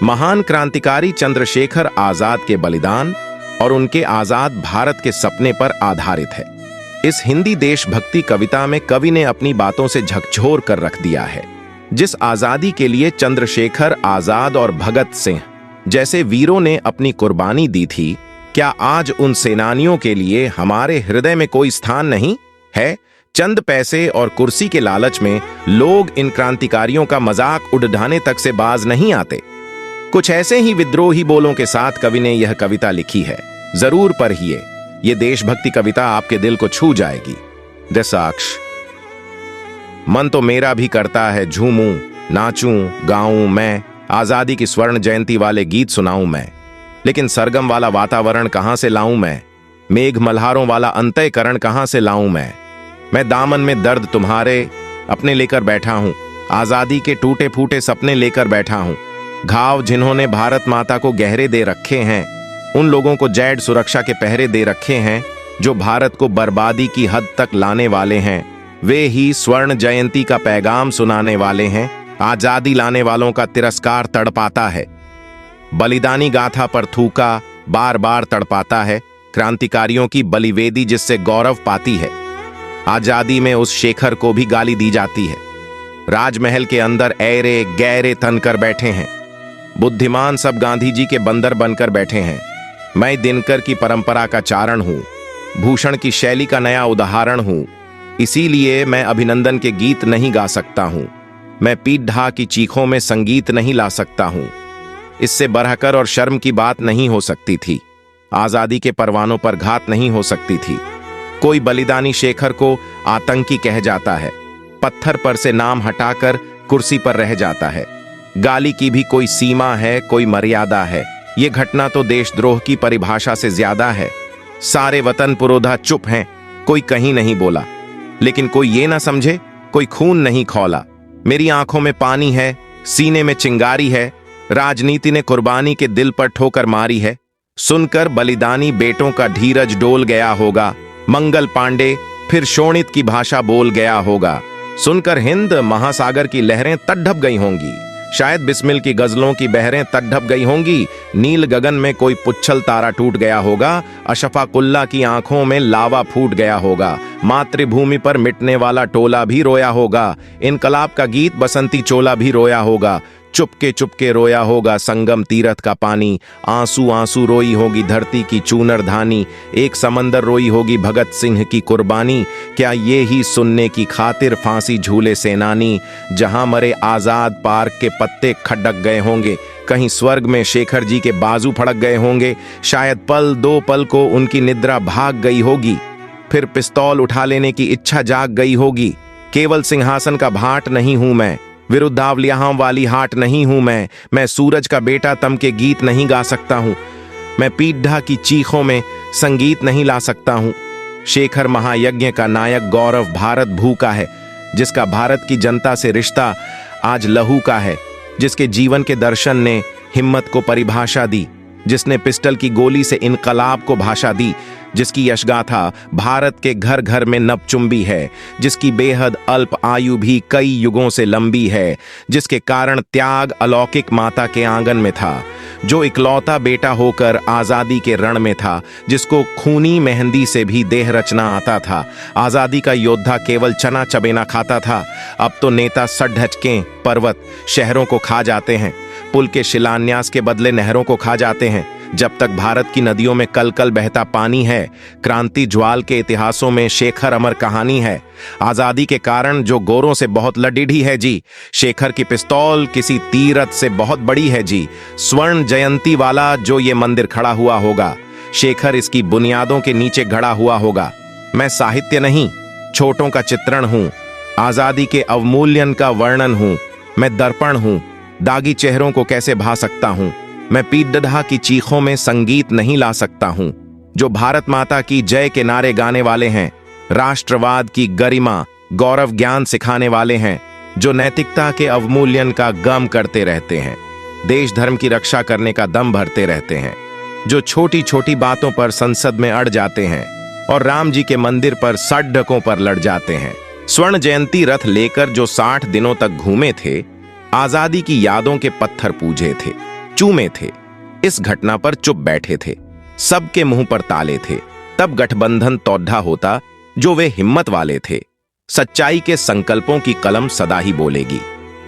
महान क्रांतिकारी चंद्रशेखर आजाद के बलिदान और उनके आजाद भारत के सपने पर आधारित है। इस हिंदी देशभक्ति कविता में कवि ने अपनी बातों से झकझोर कर रख दिया है। जिस आजादी के लिए चंद्रशेखर आजाद और भगत सिंह जैसे वीरों ने अपनी कुर्बानी दी थी, क्या आज उन सेनानियों के लिए हमारे हृदय में कोई स्थान नहीं है? चंद पैसे और कुर्सी के लालच में लोग इन क्रांतिकारियों का मजाक उड़ाने तक से बाज नहीं आते। कुछ ऐसे ही विद्रोही बोलों के साथ कवि ने यह कविता लिखी है। जरूर पढ़िए, ये देशभक्ति कविता आपके दिल को छू जाएगी। दसाक्ष। मन तो मेरा भी करता है झूमूं, नाचूं, गाऊं मैं, आजादी की स्वर्ण जयंती वाले गीत सुनाऊं मैं, लेकिन सरगम वाला वातावरण कहां से लाऊं मैं? मेघ मल्हारों वाला अंतःकरण कहां से लाऊं मैं दामन में दर्द तुम्हारे अपने लेकर बैठा हूं, आजादी के टूटे फूटे सपने लेकर बैठा हूं। घाव जिन्होंने भारत माता को गहरे दे रखे हैं, उन लोगों को जैड सुरक्षा के पहरे दे रखे हैं जो भारत को बर्बादी की हद तक लाने वाले हैं। वे ही स्वर्ण जयंती का पैगाम सुनाने वाले हैं। आजादी लाने वालों का तिरस्कार तड़पाता है, बलिदानी गाथा पर थूका बार बार तड़पाता है। क्रांतिकारियों की बलिवेदी जिससे गौरव पाती है। आजादी में उस शेखर को भी गाली दी जाती है। राजमहल के अंदर ऐरे गैरे तनकर बैठे हैं। बुद्धिमान सब गांधी जी के बंदर बनकर बैठे हैं। मैं दिनकर की परंपरा का चारण हूं, भूषण की शैली का नया उदाहरण हूं। इसीलिए मैं अभिनंदन के गीत नहीं गा सकता हूं, मैं पीठ ढा की चीखों में संगीत नहीं ला सकता हूं। इससे बढ़कर और शर्म की बात नहीं हो सकती थी। आजादी के परवानों पर घात नहीं हो सकती थी। कोई बलिदानी शेखर को आतंकी कह जाता है, पत्थर पर से नाम हटाकर कुर्सी पर रह जाता है। गाली की भी कोई सीमा है, कोई मर्यादा है। ये घटना तो देशद्रोह की परिभाषा से ज्यादा है। सारे वतन पुरोधा चुप हैं, कोई कहीं नहीं बोला, लेकिन कोई ये ना समझे कोई खून नहीं खौला। मेरी आंखों में पानी है, सीने में चिंगारी है। राजनीति ने कुर्बानी के दिल पर ठोकर मारी है। सुनकर बलिदानी बेटों का धीरज डोल गया होगा। मंगल पांडे फिर शोणित की भाषा बोल गया होगा। सुनकर हिंद महासागर की लहरें तड़प गई होंगी। शायद बिस्मिल की गजलों की बहरें तड़प गई होंगी। नील गगन में कोई पुच्छल तारा टूट गया होगा। अशफा कुल्ला की आंखों में लावा फूट गया होगा। मातृभूमि पर मिटने वाला टोला भी रोया होगा। इनकलाब का गीत बसंती चोला भी रोया होगा। चुपके रोया होगा संगम तीरथ का पानी। आंसू आंसू रोई होगी धरती की चूनर धानी। एक समंदर रोई होगी भगत सिंह की कुर्बानी। क्या ये ही सुनने की खातिर फांसी झूले सेनानी। जहां मरे आजाद पार्क के पत्ते खडक गए होंगे, कहीं स्वर्ग में शेखर जी के बाजू फड़क गए होंगे। शायद पल दो पल को उनकी निद्रा भाग गई होगी, फिर पिस्तौल उठा लेने की इच्छा जाग गई होगी। केवल सिंहासन का भाट नहीं हूं मैं, विरुद्धावलियां वाली हाट नहीं हूं मैं सूरज का बेटा तम के गीत नहीं गा सकता हूं। मैं पीढ़ा की चीखों में संगीत नहीं ला सकता हूं। शेखर महायज्ञ का नायक गौरव भारत भू का है, जिसका भारत की जनता से रिश्ता आज लहू का है। जिसके जीवन के दर्शन ने हिम्मत को परिभाषा दी, जिसने पिस्टल की गोली से इनकलाब को भाषा दी, जिसकी यशगाथा भारत के घर घर में नभचुंबी है, जिसकी बेहद अल्प आयु भी कई युगों से लंबी है, जिसके कारण त्याग अलौकिक माता के आंगन में था, जो इकलौता बेटा होकर आजादी के रण में था, जिसको खूनी मेहंदी से भी देह रचना आता था। आजादी का योद्धा केवल चना चबेना खाता था। अब तो नेता सढ़-ढचके पर्वत शहरों को खा जाते हैं, पुल के शिलान्यास के बदले नहरों को खा जाते हैं। जब तक भारत की नदियों में कल कल बहता पानी है, क्रांति ज्वाल के इतिहासों में शेखर अमर कहानी है। आजादी के कारण जो गोरों से बहुत लडीढ़ी है जी, शेखर की पिस्तौल किसी तीरथ से बहुत बड़ी है जी। स्वर्ण जयंती वाला जो ये मंदिर खड़ा हुआ होगा, शेखर इसकी बुनियादों के नीचे गड़ा हुआ होगा। मैं साहित्य नहीं, छोटों का चित्रण हूं, आजादी के अवमूल्यन का वर्णन हूं। मैं दर्पण हूं, दागी चेहरों को कैसे भा सकता हूं। मैं पीढ़ा की चीखों में संगीत नहीं ला सकता हूं। जो भारत माता की जय के नारे गाने वाले हैं, राष्ट्रवाद की गरिमा गौरव ज्ञान सिखाने वाले हैं, जो नैतिकता के अवमूल्यन का गम करते रहते हैं, देश धर्म की रक्षा करने का दम भरते रहते हैं, जो छोटी छोटी बातों पर संसद में अड़ जाते हैं और राम जी के मंदिर पर सड़कों पर लड़ जाते हैं। स्वर्ण जयंती रथ लेकर जो 60 दिनों तक घूमे थे, आजादी की यादों के पत्थर पूजे थे। चूमे थे, इस घटना पर चुप बैठे थे, सबके मुंह पर ताले थे। तब गठबंधन तौढ़ा होता जो वे हिम्मत वाले थे। सच्चाई के संकल्पों की कलम सदा ही बोलेगी।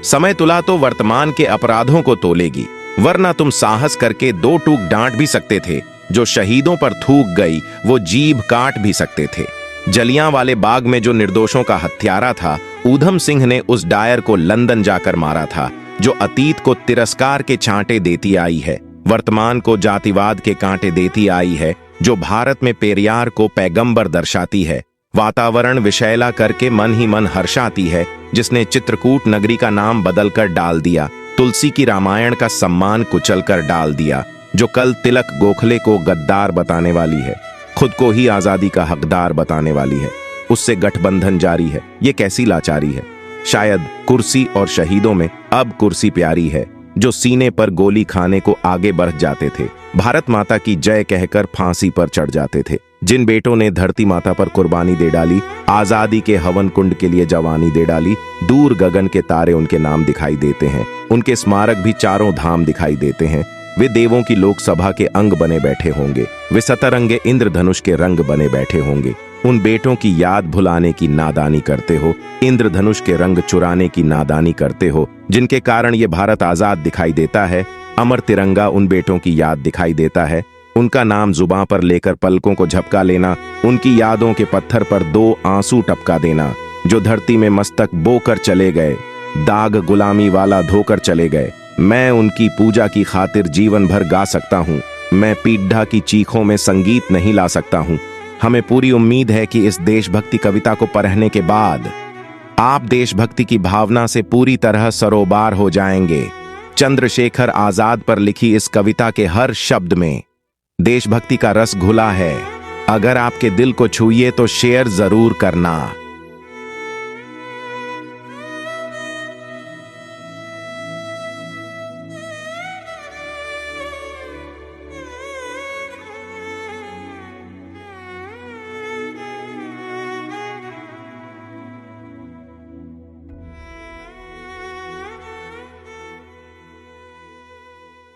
समय तुला तो वर्तमान के अपराधों को तोलेगी, वरना तुम साहस करके दो टूक डांट भी सकते थे। जो शहीदों पर थूक गई वो जीभ काट भी सकते थे। जलियांवाले बाग में जो निर्दोषों का हत्यारा था, ऊधम सिंह ने उस डायर को लंदन जाकर मारा था, जो अतीत को तिरस्कार के छांटे देती आई है, वर्तमान को जातिवाद के कांटे देती आई है, जो भारत में पेरियार को पैगंबर दर्शाती है, वातावरण विषैला करके मन ही मन हर्षाती है, जिसने चित्रकूट नगरी का नाम बदलकर डाल दिया, तुलसी की रामायण का सम्मान कुचल कर डाल दिया, जो कल तिलक गोखले को गद्दार बताने वाली है, खुद को ही आजादी का हकदार बताने वाली है, उससे गठबंधन जारी है। ये कैसी लाचारी है। शायद कुर्सी और शहीदों में अब कुर्सी प्यारी है, जो सीने पर गोली खाने को आगे बढ़ जाते थे, भारत माता की जय कहकर फांसी पर चढ़ जाते थे। जिन बेटों ने धरती माता पर कुर्बानी दे डाली, आजादी के हवन कुंड के लिए जवानी दे डाली, दूर गगन के तारे उनके नाम दिखाई देते हैं, उनके स्मारक भी चारों धाम दिखाई देते हैं। वे देवों की लोकसभा के अंग बने बैठे होंगे, वे सतरंगे इंद्रधनुष के रंग बने बैठे होंगे। उन बेटों की याद भुलाने की नादानी करते हो, इंद्रधनुष के रंग चुराने की नादानी करते हो, जिनके कारण ये भारत आजाद दिखाई देता है। अमर तिरंगा उन बेटों की याद दिखाई देता है। उनका नाम जुबां पर लेकर पलकों को झपका लेना, उनकी यादों के पत्थर पर दो आंसू टपका देना, जो धरती में मस्तक बोकर चले गए, दाग गुलामी वाला धोकर चले गए। मैं उनकी पूजा की खातिर जीवन भर गा सकता हूँ, मैं पीढ़ा की चीखों में संगीत नहीं ला सकता हूँ। हमें पूरी उम्मीद है कि इस देशभक्ति कविता को पढ़ने के बाद आप देशभक्ति की भावना से पूरी तरह सरोबार हो जाएंगे। चंद्रशेखर आजाद पर लिखी इस कविता के हर शब्द में देशभक्ति का रस घुला है। अगर आपके दिल को छूए तो शेयर जरूर करना।